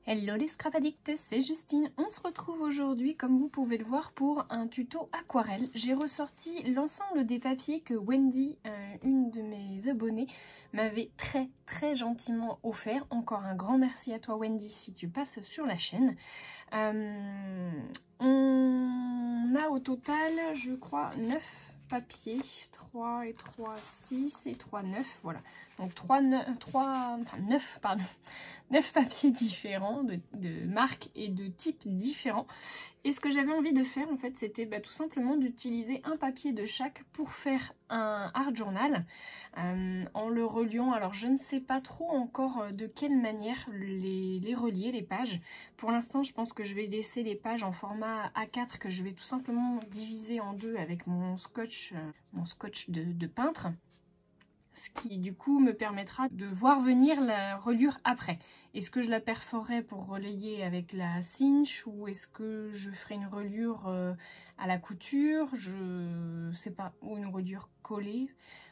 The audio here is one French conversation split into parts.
Hello les scrap addicts, c'est Justine. On se retrouve aujourd'hui, comme vous pouvez le voir, pour un tuto aquarelle. J'ai ressorti l'ensemble des papiers que Wendy, une de mes abonnées, m'avait très gentiment offert. Encore un grand merci à toi Wendy si tu passes sur la chaîne. On a au total, je crois, 9 papiers. 3 et 3, 6 et 3, 9, voilà. Donc 9 papiers différents, de marques et de types différents. Et ce que j'avais envie de faire, en fait, c'était tout simplement d'utiliser un papier de chaque pour faire un art journal en le reliant. Alors, je ne sais pas trop encore de quelle manière les relier, les pages. Pour l'instant, je pense que je vais laisser les pages en format A4 que je vais tout simplement diviser en deux avec mon scotch de peintre. Ce qui du coup me permettra de voir venir la reliure après. Est-ce que je la perforerai pour relayer avec la cinch ou est-ce que je ferai une reliure à la couture, je sais pas, ou une reliure collée.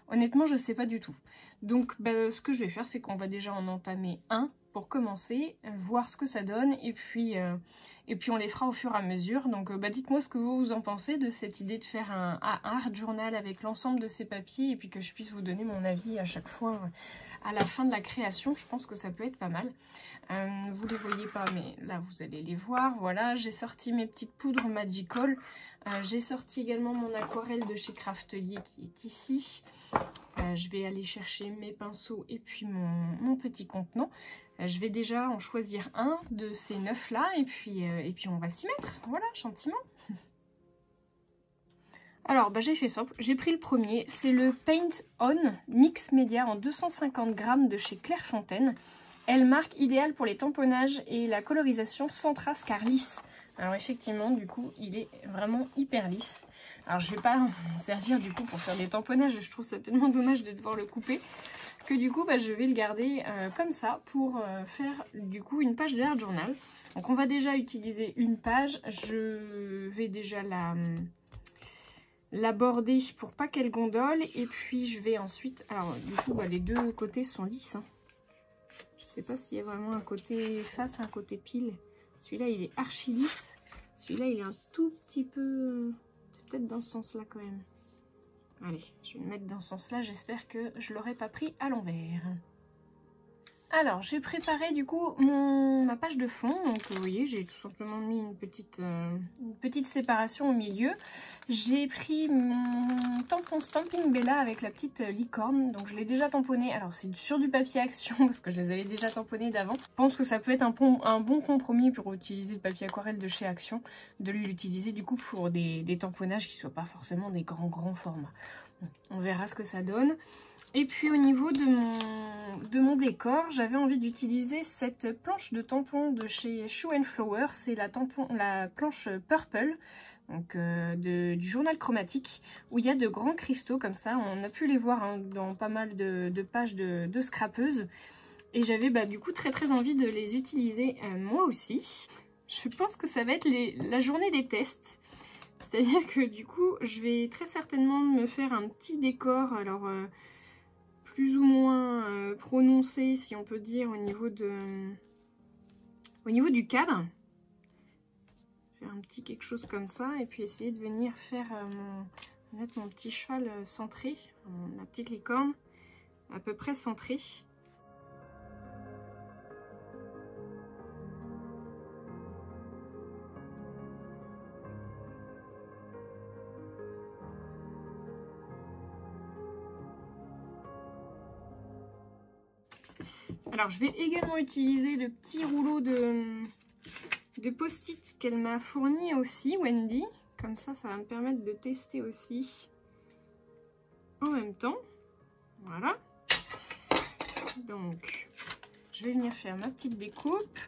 Honnêtement, je sais pas du tout. Donc ce que je vais faire, c'est qu'on va déjà en entamer un pour commencer, voir ce que ça donne et puis on les fera au fur et à mesure. Donc dites-moi ce que vous en pensez de cette idée de faire un art journal avec l'ensemble de ces papiers et puis que je puisse vous donner mon avis à chaque fois à la fin de la création. Je pense que ça peut être pas mal. Vous les voyez pas, mais là vous allez les voir. Voilà, j'ai sorti mes petites poudres Magical. J'ai sorti également mon aquarelle de chez Craftelier qui est ici. Je vais aller chercher mes pinceaux et puis mon petit contenant. Je vais déjà en choisir un de ces 9 là et puis on va s'y mettre, voilà, gentiment. Alors j'ai fait simple, j'ai pris le premier, c'est le Paint On Mix Media en 250 grammes de chez Clairefontaine. Elle marque idéale pour les tamponnages et la colorisation sans trace car lisse. Alors effectivement du coup il est vraiment hyper lisse. Alors je vais pas en servir du coup pour faire des tamponnages, je trouve ça tellement dommage de devoir le couper que du coup je vais le garder comme ça pour faire du coup une page de art journal. Donc on va déjà utiliser une page, je vais déjà la border pour pas qu'elle gondole et puis je vais ensuite, alors du coup les deux côtés sont lisses, hein. Je sais pas s'il y a vraiment un côté face, un côté pile. Celui-là il est archi lisse, celui-là il est un tout petit peu, c'est peut-être dans ce sens là quand même. Allez, je vais le mettre dans ce sens-là, j'espère que je ne l'aurai pas pris à l'envers. Alors, j'ai préparé du coup ma page de fond. Donc, vous voyez, j'ai tout simplement mis une petite séparation au milieu. J'ai pris mon tampon Stampin' Bella avec la petite licorne. Donc, je l'ai déjà tamponné. Alors, c'est sur du papier action parce que je les avais déjà tamponnés d'avant. Je pense que ça peut être un bon compromis pour utiliser le papier aquarelle de chez Action. De l'utiliser du coup pour des tamponnages qui ne soient pas forcément des grands formats. On verra ce que ça donne. Et puis au niveau de mon décor, j'avais envie d'utiliser cette planche de tampon de chez Shoe & Flower. C'est la planche Purple, donc du journal chromatique, où il y a de grands cristaux comme ça. On a pu les voir dans pas mal de pages de scrappeuses. Et j'avais du coup très envie de les utiliser moi aussi. Je pense que ça va être la journée des tests. C'est-à-dire que du coup, je vais très certainement me faire un petit décor, alors plus ou moins prononcé, si on peut dire, au niveau du cadre. Faire un petit quelque chose comme ça, et puis essayer de venir faire mettre mon petit cheval centré, ma petite licorne, à peu près centrée. Alors, je vais également utiliser le petit rouleau de post-it qu'elle m'a fourni aussi, Wendy. Comme ça, ça va me permettre de tester aussi en même temps. Voilà. Donc, je vais venir faire ma petite découpe.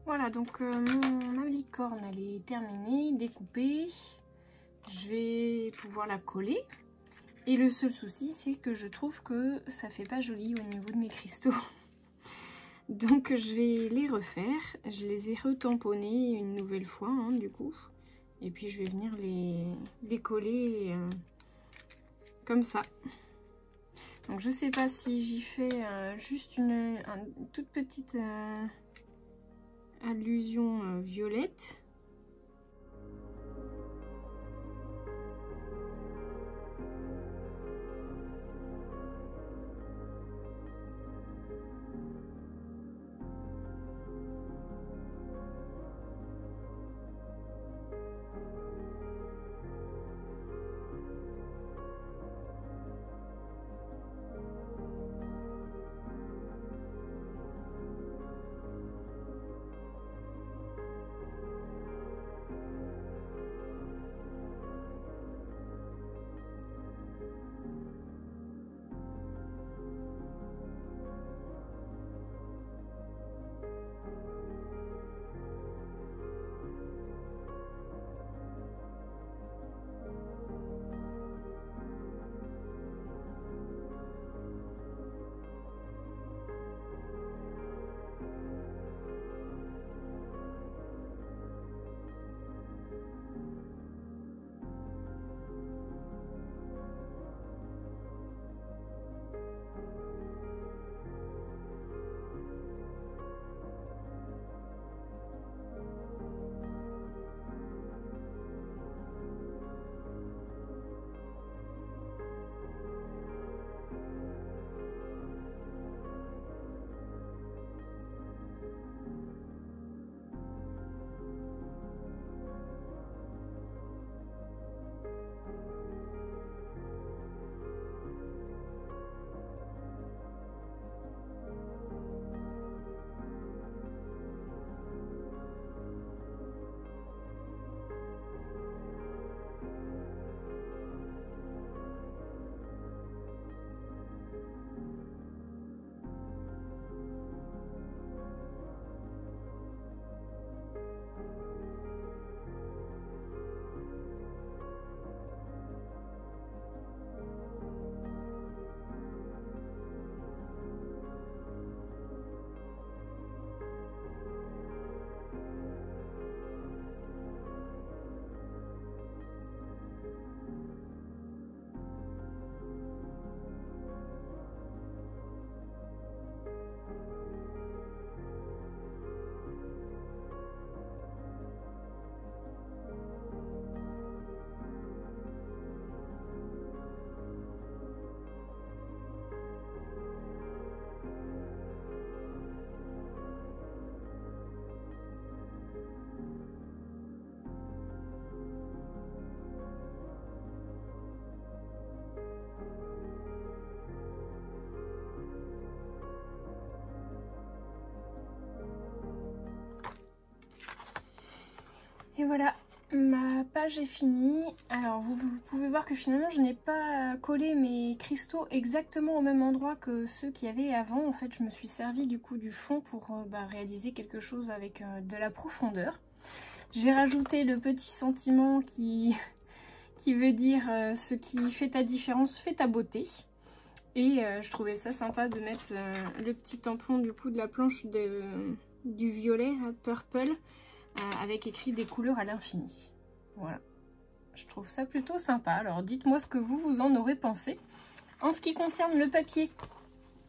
Voilà, donc ma licorne, elle est terminée, découpée. Je vais pouvoir la coller. Et le seul souci, c'est que je trouve que ça fait pas joli au niveau de mes cristaux. Donc je vais les refaire. Je les ai retamponnés une nouvelle fois, hein, du coup. Et puis je vais venir les coller comme ça. Donc je sais pas si j'y fais juste une toute petite allusion violette. Et voilà, ma page est finie. Alors vous pouvez voir que finalement je n'ai pas collé mes cristaux exactement au même endroit que ceux qu'il y avait avant. En fait je me suis servi du coup du fond pour réaliser quelque chose avec de la profondeur. J'ai rajouté le petit sentiment qui veut dire ce qui fait ta différence fait ta beauté. Et je trouvais ça sympa de mettre le petit tampon du coup de la planche du violet, purple, avec écrit des couleurs à l'infini. Voilà, je trouve ça plutôt sympa. Alors dites-moi ce que vous en aurez pensé. En ce qui concerne le papier,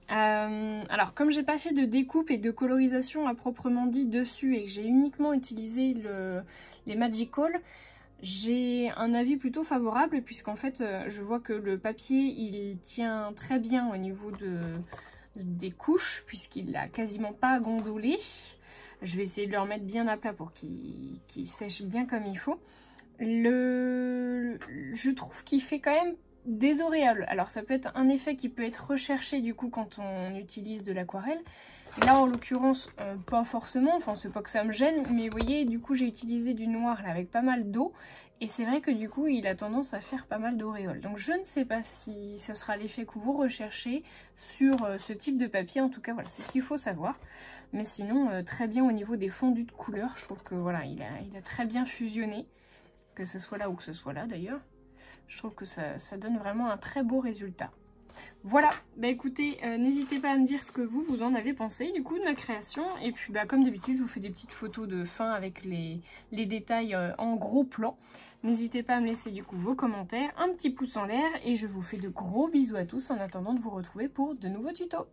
alors comme j'ai pas fait de découpe et de colorisation à proprement dit dessus et que j'ai uniquement utilisé les Magical, j'ai un avis plutôt favorable puisqu'en fait je vois que le papier il tient très bien au niveau des couches puisqu'il n'a quasiment pas gondolé. Je vais essayer de le remettre bien à plat pour qu'il sèche bien comme il faut. Je trouve qu'il fait quand même des auréoles. Alors ça peut être un effet qui peut être recherché du coup quand on utilise de l'aquarelle. Là en l'occurrence pas forcément, enfin c'est pas que ça me gêne, mais vous voyez du coup j'ai utilisé du noir là, avec pas mal d'eau et c'est vrai que du coup il a tendance à faire pas mal d'auréoles. Donc je ne sais pas si ce sera l'effet que vous recherchez sur ce type de papier, en tout cas voilà c'est ce qu'il faut savoir. Mais sinon très bien au niveau des fondus de couleurs, je trouve que voilà il a très bien fusionné, que ce soit là ou que ce soit là d'ailleurs. Je trouve que ça donne vraiment un très beau résultat. Voilà, bah écoutez, n'hésitez pas à me dire ce que vous en avez pensé du coup de ma création. Et puis bah comme d'habitude, je vous fais des petites photos de fin avec les détails en gros plan. N'hésitez pas à me laisser du coup vos commentaires, un petit pouce en l'air et je vous fais de gros bisous à tous en attendant de vous retrouver pour de nouveaux tutos.